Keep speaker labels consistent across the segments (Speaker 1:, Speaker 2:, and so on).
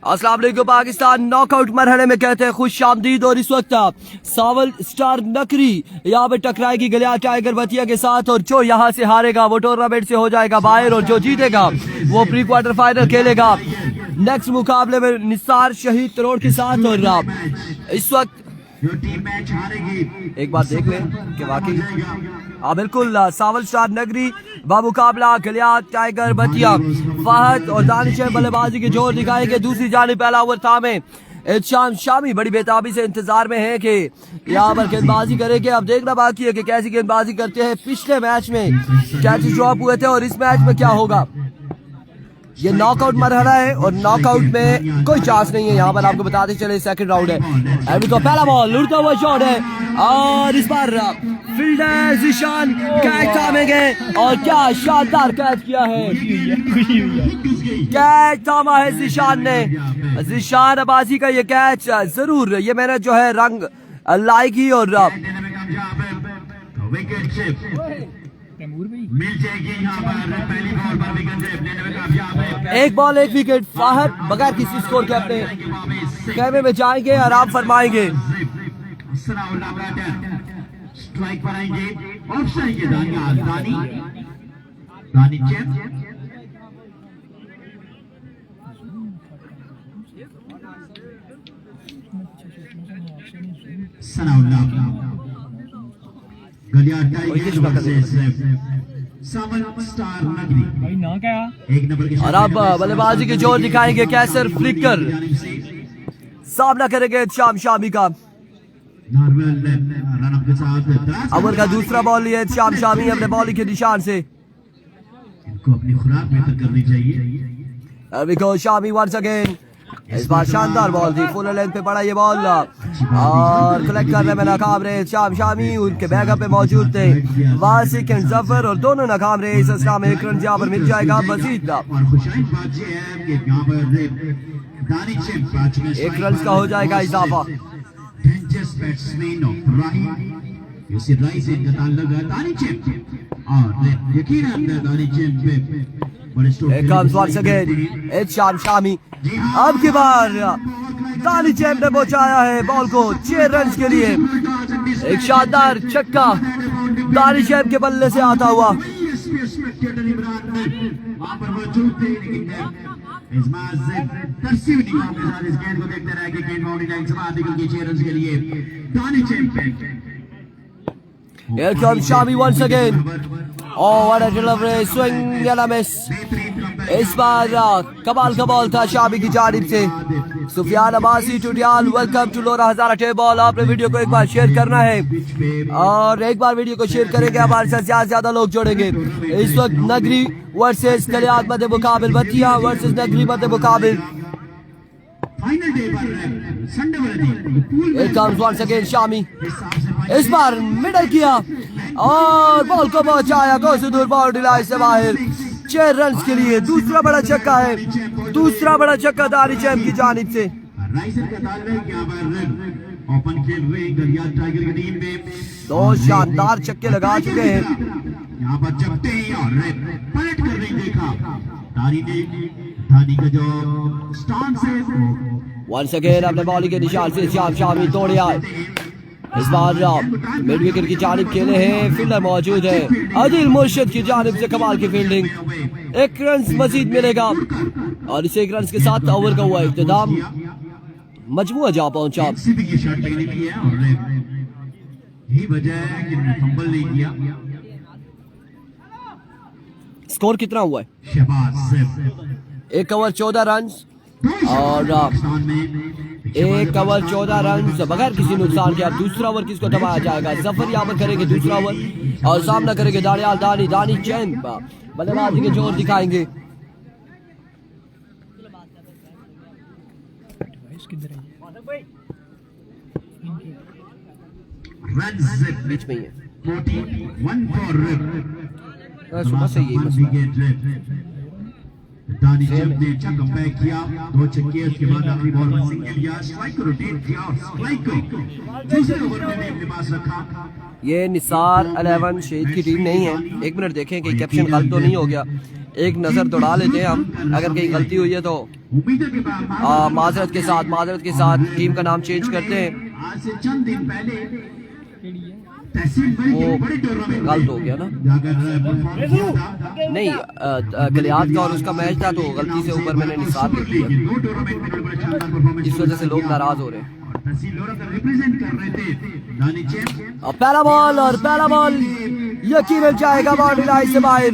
Speaker 1: अस्सलाम वालेकुम पाकिस्तान। नॉकआउट मरहले में कहते हैं खुश आमदीद। और इस वक्त सावल स्टार नगरी यहाँ पे टकराएगी गलियात टाइगर भतिया के साथ, और जो यहाँ से हारेगा वो टूर्नामेंट से हो जाएगा बाहर, और जो जीतेगा वो प्री क्वार्टर फाइनल खेलेगा नेक्स्ट मुकाबले में निसार शहीद तरोड़ के साथ। और इस वक्त एक बात देख लें कि वाकई बिल्कुल सावल स्टार नगरी बमुकाबला गलियात टाइगर भतिया फहद और दानिश बल्लेबाजी के जोर दिखाएंगे। दूसरी जानिब पहला ओवर थामे इंशाम शामी बड़ी बेताबी से इंतजार में है कि यहाँ पर गेंदबाजी करेंगे। अब देखना बाकी है कि कैसी गेंदबाजी करते हैं। पिछले मैच में कैचेस ड्रॉप हुए थे और इस मैच में क्या होगा। ये नॉकआउट मरहला है और नॉकआउट में कोई चांस नहीं है। यहाँ पर आपको बताते चले सेकंड राउंड है। तो पहला बॉल उड़ता हुआ शॉट है और इस बार फील्डर जिशान कैच थामेंगे और क्या शानदार कैच किया है। कैच थामा है जिशान ने। जिशान अब्बासी का ये कैच जरूर ये मैंने जो है रंग लाएगी और मिल जाएगी यहाँ पर पहली बॉल पर विकेट। एक बॉल एक विकेट। फाहद बगैर किसी स्कोर के अपने कहने में जाएंगे, आराम फरमाएंगे। स्ट्राइक पर आएंगे ऑप्शन के दानी चेप गलियात टाइगर्स वर्सेस सावल स्टार नगरी भाई ना क्या एक नंबर के। और अब बल्लेबाजी के जोर दिखाएंगे कैसर फ्लिकर, सामना करेंगे शाम शामी का। नॉर्मल रन अप के साथ अमर का दूसरा बॉल लिया शाम शामी अपने बॉलिंग के निशान से। इनको अपनी खुराक बेहतर करनी चाहिए। अभी को शामी वंस अगेन। इस बार शानदार बॉल थी, फुल लेंथ पे पड़ा ये बॉल और कलेक्ट करने में नाकाम रहे शाम शामी। उनके बैकअप पे मौजूद थे वासिक एंड जफर और दोनों नाकाम रहे। इस असला में एक रन यहाँ पर मिल जाएगा मजीद। एक रन का हो जाएगा इजाफा। शाम शामी अब की बार दानी चैम्प ने पहुंचाया है बॉल को 6 रन के लिए। एक शानदार छक्का दानी चैम्प के बल्ले से आता हुआ। Here comes Shami once again. Oh, what a delivery, swing and a miss. इस बार कमाल का बॉल था शामी की जानिब से। सुफियान अब्बासी टुटियाल वेलकम टू लोरा हज़ार टे बॉल। आपने वीडियो को एक बार शेयर करना है और एक बार वीडियो को शेयर करेंगे हमारे साथ ज्यादा लोग जोड़ेंगे। इस वक्त नगरी वर्सेस गलियात मध्य मुकाबिल भतिया वर्सेस नगरी मध्य मुकाबिल। शामी इस बार मिडल किया और बॉल को पहुंचाया कोई दूर बाउंड्री लाइन से बाहर 6 रन के लिए। दूसरा बड़ा छक्का है, दूसरा बड़ा छक्का दानी चैम्प की जानिब से। दो शानदार छक्के लगा चुके हैं। यहाँ पर जबते ही और पलट कर नहीं देखा दानी का जो स्टांस है। वंस अगेन अपने बॉलिंग के निशान से शामी तोड़े आए। इस बार मिड विकेट की जानिब खेले हैं, फील्डर मौजूद है आदिल मुर्शिद की जानिब से कमाल की फील्डिंग। 1 रन मजीद मिलेगा और इस 1 रन के साथ ओवर का हुआ इख्तिताम। मजमुआ जा पहुंचा। स्कोर कितना हुआ है? 1 ओवर 14 रन और 1 ओवर 14 रन बगैर किसी नुकसान के। अब दूसरा ओवर किसको दबाया जाएगा? जफर यहाँ पर करेंगे दूसरा ओवर और सामना करेंगे दानी चैम्प बल्लेबाजी के जोर दिखाएंगे। बीच में ही है सुबह से यही दानी जब ने अच्छा कमबैक किया, 2 छक्के, उसके बाद आखिरी बॉल पर सिंगल लिया, स्ट्राइक को रोटेट किया और स्ट्राइक को दूसरे ओवर में भी अपने पास रखा।
Speaker 2: ये निसार 11 शहीद की टीम नहीं है। 1 मिनट देखें कि कैप्शन गलत तो नहीं हो गया, एक नजर दौड़ा लेते हैं हम, अगर कहीं गलती हुई है तो माजरत के साथ टीम का नाम चेंज करते हैं।
Speaker 1: आज से चंद दिन पहले
Speaker 2: वो गलत हो गया ना, नहीं गलियात का और उसका मैच था तो गलती से ऊपर मैंने निसार लिख दिया, इस वजह से लोग नाराज हो रहे हैं। पहला बॉल और पहला बॉल यकीनन जाएगा बाउंड्री लाइन से बाहर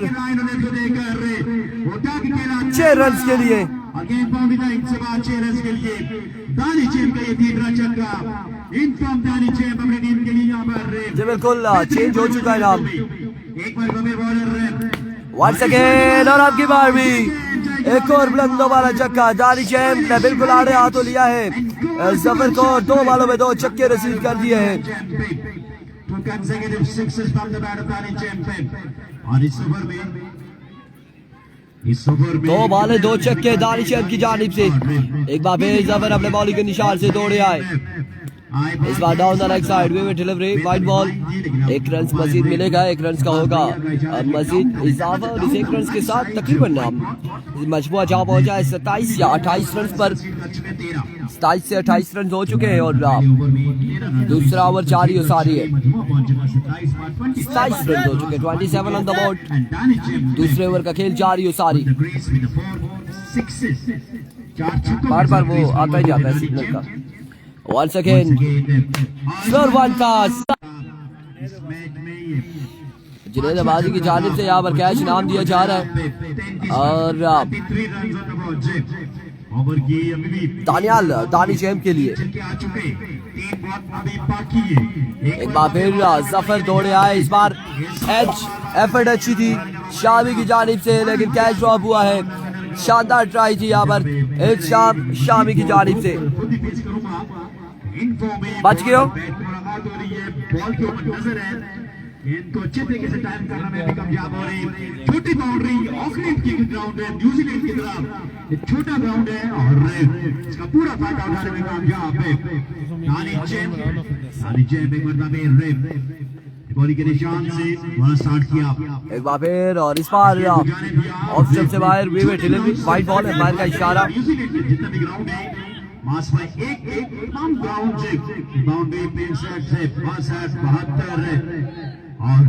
Speaker 2: 6 रन के लिए। जी बिल्कुल चेंज हो चुका है नाम। वंस अगेन और आपकी बार भी एक और बुलंदों वाला छक्का, दानी चैम्प ने बिल्कुल आड़े हाथों लिया है जफर को, 2 बॉलों में 2 छक्के रिसीव कर दिए हैं।
Speaker 1: इस ओवर में
Speaker 2: 2 बॉल 2 छक्के दानी चैम्प की जानिब से। एक बार फिर जफर अपने बॉलिंग के निशान से दौड़े आए, इस बार down the right side way delivery, wide ball. 1 run मजीद मिलेगा, 1 रन का होगा मजीद इजाफा और इस 1 रन के साथ तकरीबन मजमुआ जहाँ पहुंचा है 27 या 28 रन पर। 27 से 28 रन हो चुके हैं और दूसरा ओवर जारी और सारी है। 27 रन हो चुके, 27 ऑन द बोर्ड। दूसरे ओवर का खेल जारी और सारी। बार बार वो आता ही जाता है सिग्नल का। Once again, slow one pass. Junaid Abbasi की जानिब से यहाँ पर कैच इनाम दिया जा रहा है और दानी चैम्प के लिए एक बार फिर जफर दौड़े आए। इस बार एफर्ट अच्छी थी शामी की जानिब से, लेकिन कैच ड्रॉप हुआ है। शानदार ट्राई थी यहाँ पर एक शामी की जानिब से, बच गए हो।
Speaker 1: इनको अच्छे तरीके से टाइम करना में भी कामयाब हो रही। छोटी बाउंड्री ऑकलैंड की ग्राउंड है, न्यूजीलैंड की तरफ ये छोटा ग्राउंड है और इसका पूरा फायदा उठाने में कामयाब है दानी चैम्प। एक मरतबा बॉलिंग के निशान से बॉल स्टार्ट किया
Speaker 2: एक बार फिर और इस बार ऑफ स्टंप से बाहर डिलीवरी, वाइड बॉल है, बाहर का इशारा।
Speaker 1: जितना भी ग्राउंड है मास में एक तमाम ग्राउंड से बाउंड्री 65 से 72 और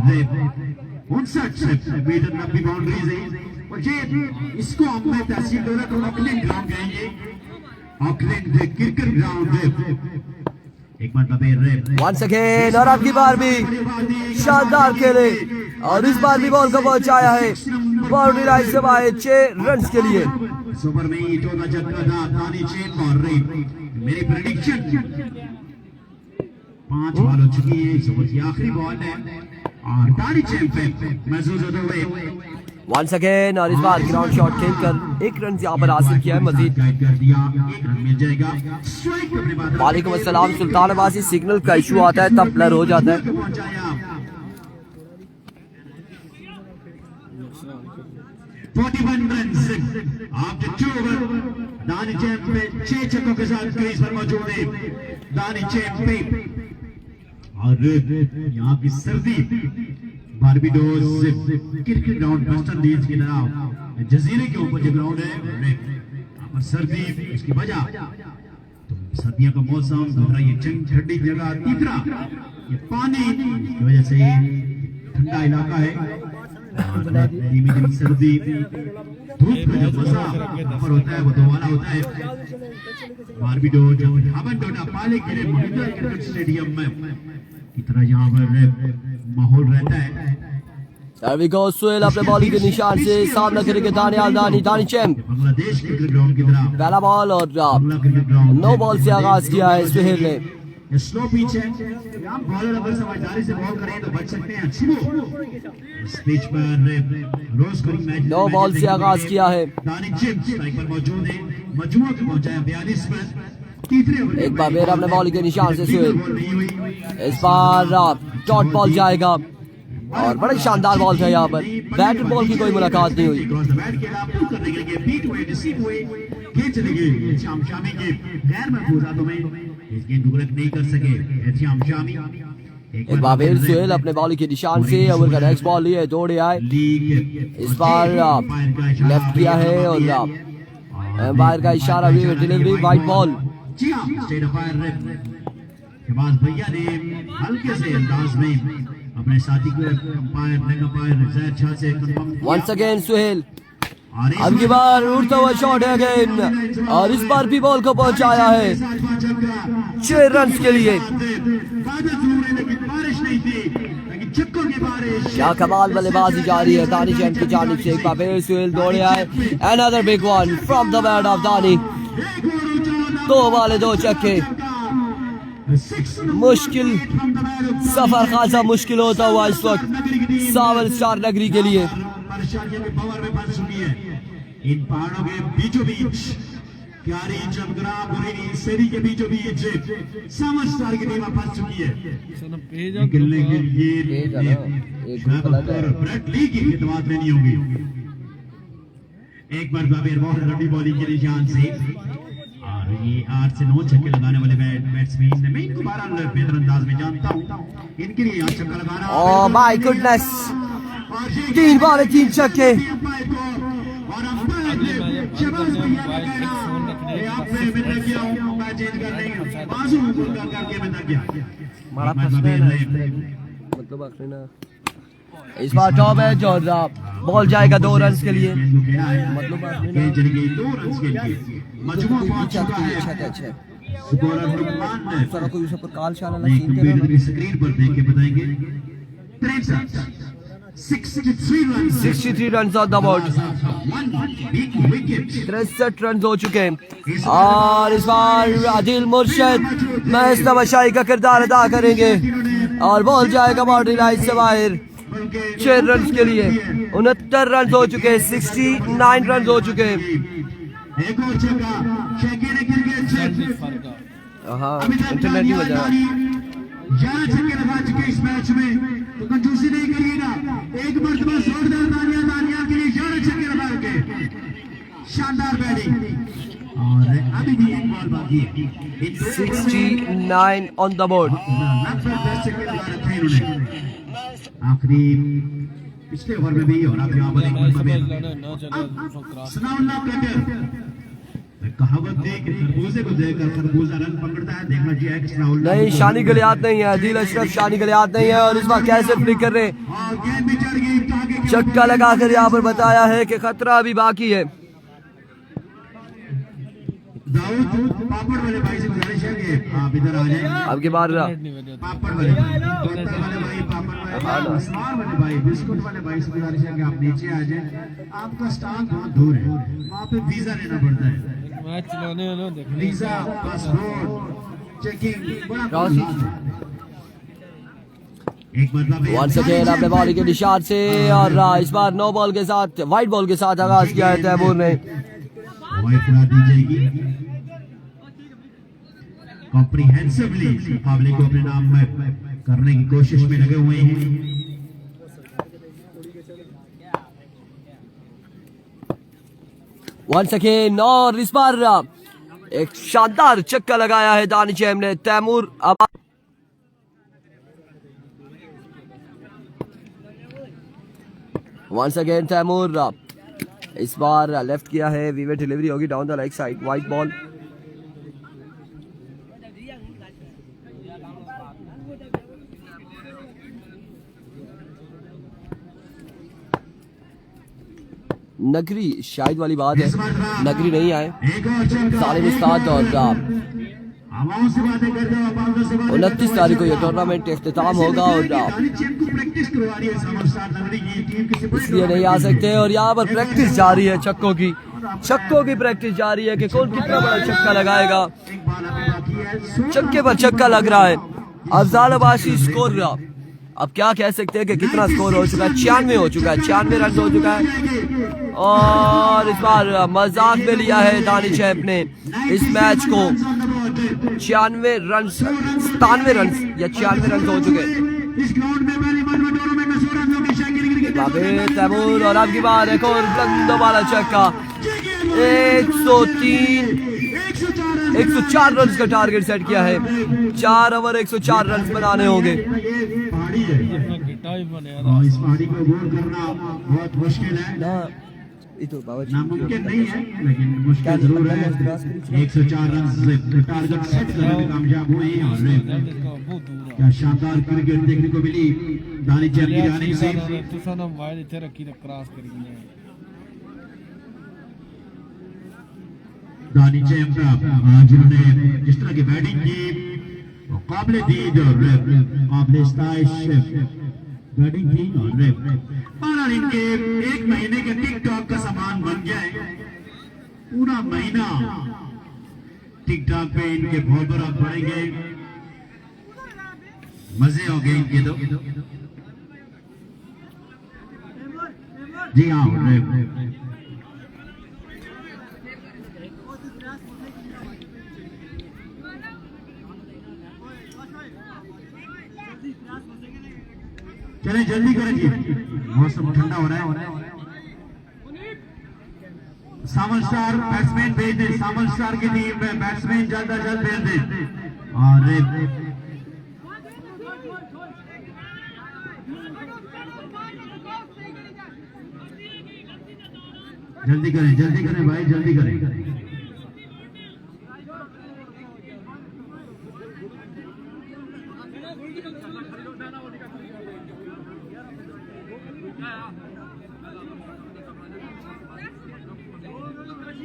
Speaker 1: 59 से मीटर लंबी बाउंड्रीज है और ये इसको हम तहसील दौरा को ऑकलैंड ग्राउंड कहेंगे, ऑकलैंड क्रिकेट ग्राउंड है। एक
Speaker 2: वंस अगेन और आपकी बार भी शानदार खेले और इस बार भी बॉल को पहुंचाया है बाउंड्री लाइन से बाहर 6 रन के लिए।
Speaker 1: सुपर में ये चौथा छक्का था दानी चैम्प और मेरी प्रेडिक्शन 5 बॉल हो चुकी है, इस ओवर की आखिरी बॉल है और दानी चैम्प महसूस होते हुए
Speaker 2: वंस अगेन और इस बार ग्राउंड शॉट खेलकर 1 रन यहाँ पर हासिल किया है मजीद। वालेकुम अस्सलाम सुल्तान अब्बासी, सिग्नल का इशू आता है तब ब्लर हो जाता है।
Speaker 1: 41 रन आफ्टर 2 ओवर दानी चैम्प में 6 छक्कों के साथ क्रीज पर मौजूद है दानी चैम्प पे। और यहाँ की सर्दी बारबीडोस क्रिकेट ग्राउंड वेस्टर्न लीड्स की तरफ जजीरे के ऊपर जो ग्राउंड है यहाँ पर सर्दी, इसकी वजह तो सर्दियों का मौसम, दूसरा ये ठंडी जगह, तीसरा ये पानी की वजह से ठंडा इलाका है। धीमी सर्दी धूप का जो मजा पर होता है वो दोबारा होता है। बारबीडोस जब हावनटोटा पाले के लिए महिंद्रा क्रिकेट स्टेडियम में की तरह यहाँ पर माहौल रहता है।
Speaker 2: सुहेल अपने बॉलिंग के निशान से सामना करेंगे दानी चैम्प।
Speaker 1: बांग्लादेश क्रिकेट ग्राउंड की तरह
Speaker 2: पहला बॉल और 9 बॉल से आगाज किया है सुहेल ने।
Speaker 1: स्लो पिच है, बॉलर अगर समझदारी से बॉल करें तो बच सकते हैं। अच्छी इस पिच पर रोज करी मैच
Speaker 2: 9 बॉल से आगाज किया है।
Speaker 1: दानी चैम्प स्ट्राइक पर मौजूद है, मजमुआ को पहुंचाया 42 पर। तीसरे
Speaker 2: एक बार अपने बॉलिंग के निशान से सुहेल, इस बार डॉट बॉल जाएगा और बड़ा शानदार बॉल था यहाँ पर, बैट और बॉल की कोई मुलाकात नहीं हुई। एक बार फिर सुहेल अपने बॉलिंग के निशान से ओवर का नेक्स्ट बॉल लिए दौड़े आए, इस बार लेफ्ट किया है और एम्पायर का इशारा भी, डिलीवरी वाइड बॉल।
Speaker 1: भैया ने हल्के से अंदाज में अपने साथी को अंपायर से
Speaker 2: वंस अगेन सुहेल, अब की बार उड़ता हुआ शॉट है अगेन, और इस बार भी बॉल को पहुंचाया है 6 रन के लिए। क्या कमाल बल्लेबाजी जारी है दानिश अहमद की जानिब से। एक बार फिर सुहेल दौड़े आए, another big one from the bat of दानी, 2 बॉले 2 छक्के। मुश्किल सफर खासा मुश्किल होता हुआ इस वक्त सावल स्टार नगरी के लिए।
Speaker 1: इन पहाड़ों के बीचों बीच क्यारी चमकरा ghoreni सेरी के बीचों बीच सावल स्टार की टीम फंस चुकी है। निकलने के लिए ब्रेट ली की खिदमत लेनी होगी। एक बार बाबर बहुत लंबी बॉलिंग के निशान से, और ये 8 से 9 छक्के लगाने वाले बैट्समैन, मैं इनको बहरहाल बेहतर अंदाज में जानता हूं, इनके लिए 8 छक्का लगाना।
Speaker 2: ओह माय गुडनेस, 3 बॉल 3 छक्के। इस बार टॉप है जो बॉल जाएगा 2 रन के लिए, मतलब
Speaker 1: स्क्रीन पर देख के बताएंगे।
Speaker 2: 63 run on the board, 63 run हो चुके हैं, और इस बार आदिल मुर्शद महज तमाशाई का किरदार अदा करेंगे, और बॉल जाएगा बाउंड्री लाइन से बाहर 6 रन के लिए। 69 रन हो चुके हैं, 69 रन हो चुके हैं। हाँ इंटरनेट ही बजा
Speaker 1: 11 छक्के लगा चुके इस मैच में, तो कंजूसी नहीं करिएगा। एक मरतबा जोरदार तालियां तालियां के लिए 11 छक्के लगा के, शानदार बैटिंग, और अभी भी एक बॉल बाकी है।
Speaker 2: 69 ऑन द बोर्ड।
Speaker 1: छक्के लगा रखे हैं उन्होंने आखिरी पिछले ओवर में भी, और अब यहाँ पर कहावत देख खरबूजे को देखकर खरबूजा रंग पकड़ता है, देखना चाहिए कि सनाउल
Speaker 2: नहीं शानी गलियात नहीं है, दिल अशरफ शानी गलियात नहीं है, और इस बार कैसे फ्लिक कर रहे, चक्का लगाकर यहाँ पर बताया है कि खतरा अभी बाकी है।
Speaker 1: पापड़ वाले भाई से गुजारिश है कि आप इधर आ जाएं।
Speaker 2: अब की बार
Speaker 1: पापड़ वाले भाई, पापड़ वाले भाई, बिस्कुट वाले भाई से गुजारिश है कि आप नीचे आ जाएं। आपका स्टॉक बहुत दूर है, वहाँ पे वीजा लेना पड़ता है, वीजा पासपोर्ट चेकिंग बड़ा। एक मतलब
Speaker 2: वंस अगेन अपने बॉलिंग के निशान से, और इस बार 9 बॉल के साथ वाइट बॉल के साथ आगाज किया है तैमूर ने।
Speaker 1: करा दी जाएगी कॉम्प्रिहेंसिवली, मुकाबले को अपने नाम में करने की कोशिश में लगे हुए हैं।
Speaker 2: वंस अगेन, और इस बार एक शानदार चक्का लगाया है दानिश अहमद ने। तैमूर अब वंस अगेन तैमूर, इस बार लेफ्ट किया है, वीवर डिलीवरी होगी down the leg side, white ball. नगरी शायद वाली बात है, नगरी नहीं आए, सालिम उस्ताद, और 29 तारीख को यह टूर्नामेंट इख्तिताम होगा, और इसलिए नहीं आ सकते, और यहाँ पर प्रैक्टिस जारी है, छक्कों की प्रैक्टिस जारी है कि कौन कितना बड़ा छक्का लगाएगा। छक्के पर छक्का लग रहा है। अफजाल अब्बासी स्कोर, अब क्या कह सकते हैं कि कितना स्कोर हो चुका है, 96 हो चुका है, 96 रन हो चुका है, और इस बार मजाक में लिया है दानिश अहमद ने इस मैच को। 96 रन, 97 रन या 96 रन हो चुके हैं। बार फिर तैमूर और अब की बार एक और बुलंदों वाला छक्का। 104 रन का टारगेट सेट किया है। 4 ओवर 104 रन बनाने होंगे।
Speaker 1: इस पारी को गोल करना बहुत मुश्किल है, नामुमकिन नहीं है, लेकिन मुश्किल जरूर है। 104 रन टारगेट सेट करने में कामयाब हुए हैं और क्या शानदार क्रिकेट देखने को मिली दानी चैम की जानिब से। दानी चैम जिन्होंने जिस तरह की बैटिंग की वो काबिल दीद और काबिल इस्ताइश बैटिंग थी और इनके एक महीने के टिकटॉक का सामान बन गया है। पूरा महीना टिकटॉक पे इनके बहुत बड़ा बढ़ेंगे, मजे हो गए इनके तो। जी हाँ, चले जल्दी करें जी, मौसम ठंडा हो रहा है। सावल स्टार बैट्समैन भेज दे, सावल स्टार की टीम में बैट्समैन ज्यादा जल्द भेज दे और जल्दी करें भाई, जल्दी करें।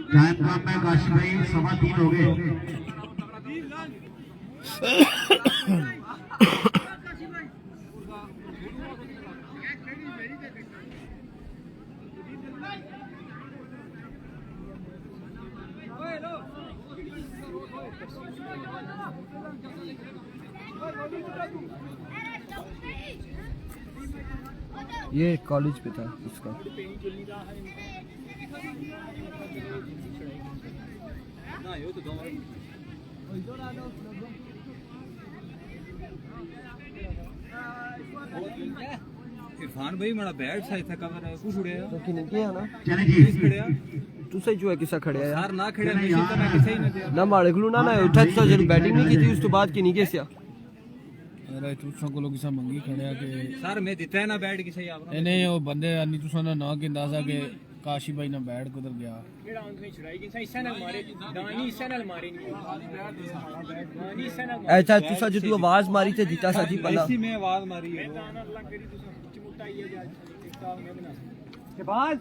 Speaker 1: टाइम कम है काशी भाई, 3:15 हो गए।
Speaker 2: ये कॉलेज पे था इसका।
Speaker 3: इरफान भाई मेरा बैट सही था, कवर है कुछ उड़े
Speaker 2: तो कि नहीं किया ना।
Speaker 1: चले जी,
Speaker 2: तू सही जो है किसा खड़े है
Speaker 3: यार ना खड़े नहीं तो मैं किसे ही ना दिया
Speaker 2: ना मारे गुलू ना उठा तो जरूर बैटिंग नहीं की थी उस तो बाद की नहीं कैसे।
Speaker 4: अरे तुसा को लोग किसा मंगी खड़े के
Speaker 3: सर मैं दिता है ना बैट किसे आप
Speaker 4: नहीं वो बंदे अन्नी तुसा ना कि अंदाजा के काशी भाई ना बैट कुधर गया
Speaker 3: केड़ा उनसे छुड़ाई कि सही सनल मारे दानी सनल मारे नहीं दानी सनल
Speaker 2: ऐसा तुसा जो तू आवाज मारी थे जीता सा जी पहला
Speaker 3: इसी में आवाज मारी है अल्लाह करी तुसा चिमुटा ही है टिकटॉक में बना के बाद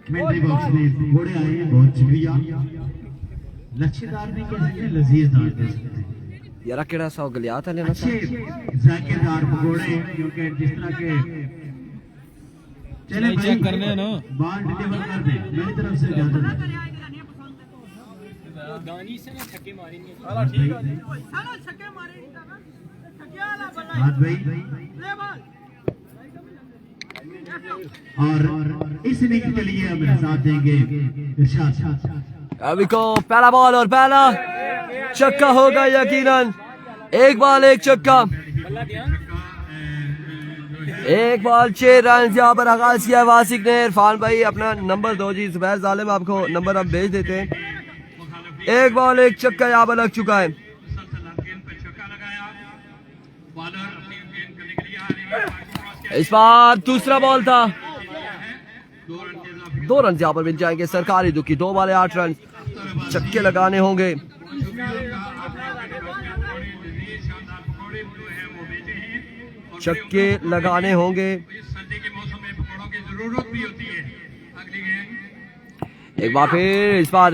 Speaker 1: कमेंट्री बॉक्स में घोड़े आए हैं, बहुत शुक्रिया। लच्छेदार भी कह सकते हैं, लजीज दार कह सकते हैं।
Speaker 2: यार केड़ा सा गलियात है लेना
Speaker 1: अच्छे जायकेदार पकौड़े क्योंकि जिस तरह के चले
Speaker 4: चेक करने हैं ना,
Speaker 1: बाल डिलीवर कर दे, मेरी तरफ से इजाजत है।
Speaker 3: दानी से ना छक्के मारेंगे
Speaker 1: साला ठीक है
Speaker 3: साला छक्के मारेंगे छक्के वाला बल्ला
Speaker 1: हाथ भाई
Speaker 3: ले बॉल।
Speaker 1: और इस इनिंग्स के लिए हमें साथ देंगे इरशाद।
Speaker 2: अभी को पहला बॉल और पहला छक्का होगा यकीनन। एक बॉल एक छक्का, एक बॉल 6 रन यहाँ पर आगाज किया वासिक ने। इरफान भाई अपना नंबर दो जी, जुबैर जालिम आपको नंबर अब भेज देते हैं। एक बॉल एक छक्का यहाँ पर लग चुका है। इस बार दूसरा बॉल था, 2 रन यहाँ पर मिल जाएंगे सरकारी दुखी। 2 बॉल 8 रन, छक्के लगाने होंगे। छक्के लगाने होंगे। एक बार फिर इस बार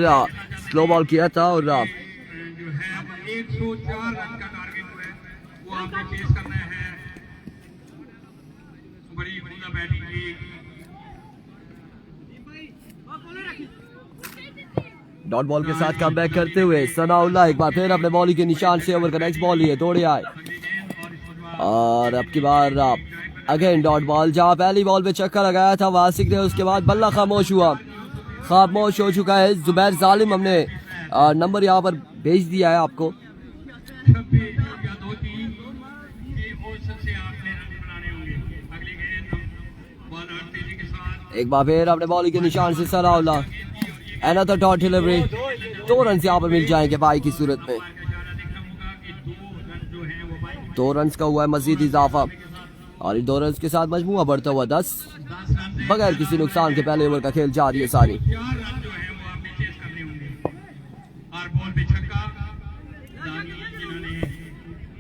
Speaker 2: स्लो बॉल किया था और
Speaker 1: 104 रन का टारगेट है वो आपने चेस करना है। बड़ी बढ़िया बैटिंग की।
Speaker 2: डॉट बॉल के साथ कम बैक करते हुए सनाउल्ला एक बार फिर अपने बॉलिंग के निशान से ओवर का नेक्स्ट बॉल लिए दौड़े आए और अब की बार अगेन डॉट बॉल। जहां पहली बॉल पे छक्का लगाया था वासिक ने, उसके बाद बल्ला खामोश हुआ, खामोश हो चुका है। जुबैर जालिम हमने नंबर यहाँ पर भेज दिया है आपको। एक बार फिर अपने बॉलिंग के निशान से Sanaullah, another dot delivery, 2 run यहाँ पर मिल जाएंगे बाई की सूरत में। 2 रन का हुआ है मजीद इजाफा और इन 2 रन के साथ मजमूआ बढ़ता हुआ 10 बगैर किसी नुकसान के पहले ओवर का खेल जारी है सारी।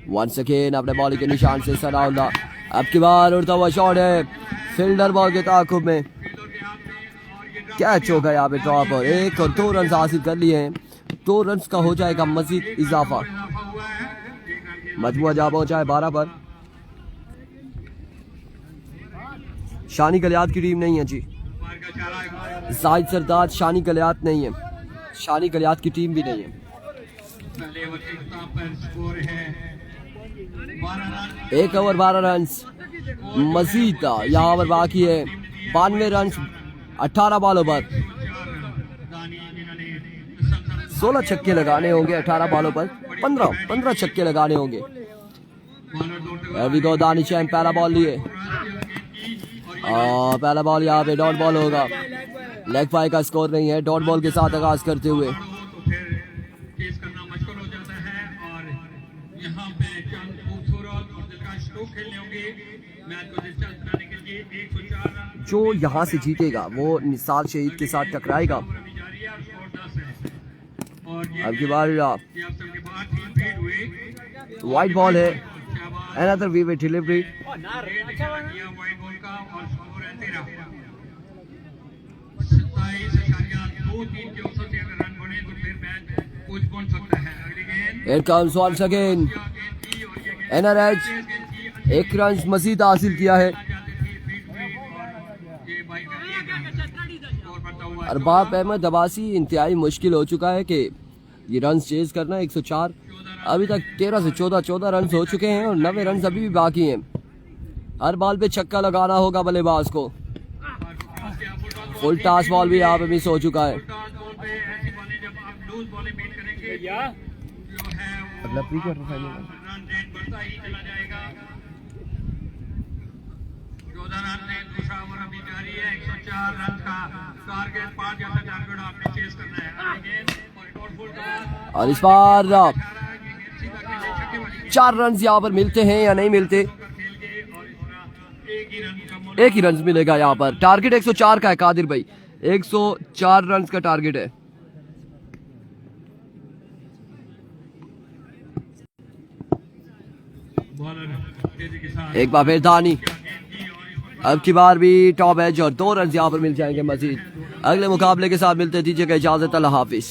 Speaker 2: वंस अगेन अपने बॉलिंग के निशान से सनाउल्लाह, अब की बार उड़ता हुआ शॉट है, फील्डर बॉल के ताकुब में कैच होगा यहाँ पे ड्रॉप और 1 और 2 रन हासिल कर लिए हैं। 2 रन का हो जाएगा मजीद इजाफा, मजमुआ जा पहुंचा है 12 पर। शानी गलियात की टीम नहीं है जी, जाहिद सरदार शानी गलियात नहीं है, शानी गलियात की टीम भी नहीं है। 1 ओवर 12 रन मजीद यहाँ पर बाकी है। 92 रन 18 बॉलों पर, 16 छक्के लगाने होंगे 18 बॉलों पर, 15 छक्के लगाने होंगे। दानिश पहला बॉल लिए, पहला बॉल यहाँ पे डॉट बॉल होगा, लेग पाई का स्कोर नहीं है। डॉट बॉल के साथ आगाज करते हुए जो यहाँ से जीतेगा वो निसार शहीद के साथ टकराएगा। अब की बार वाइड बॉल है, another we with delivery, Here comes once again NRH, 1 run मजीद हासिल किया है। अरबाब अहमद अब्बासी इंतहाई मुश्किल हो चुका है कि ये रन चेज करना। 104 अभी तक 13 से 14 रन हो चुके हैं और 90 रन अभी भी बाकी हैं। हर बॉल पे छक्का लगाना होगा बल्लेबाज को। फुल टॉस बॉल भी यहाँ पे मिस हो चुका है। अगला प्री क्वार्टर फाइनल और इस बार 4 रन यहाँ पर मिलते हैं या नहीं मिलते। 1 ही रन मिलेगा यहाँ पर। टारगेट 104 का है कादिर भाई, 104 रन का टारगेट है। एक बार फिर दानी, अब की बार भी टॉप एज और 2 रन यहाँ पर मिल जाएंगे मजीद। अगले मुकाबले के साथ मिलते दीजिएगा इजाजत, अल्लाह हाफिज।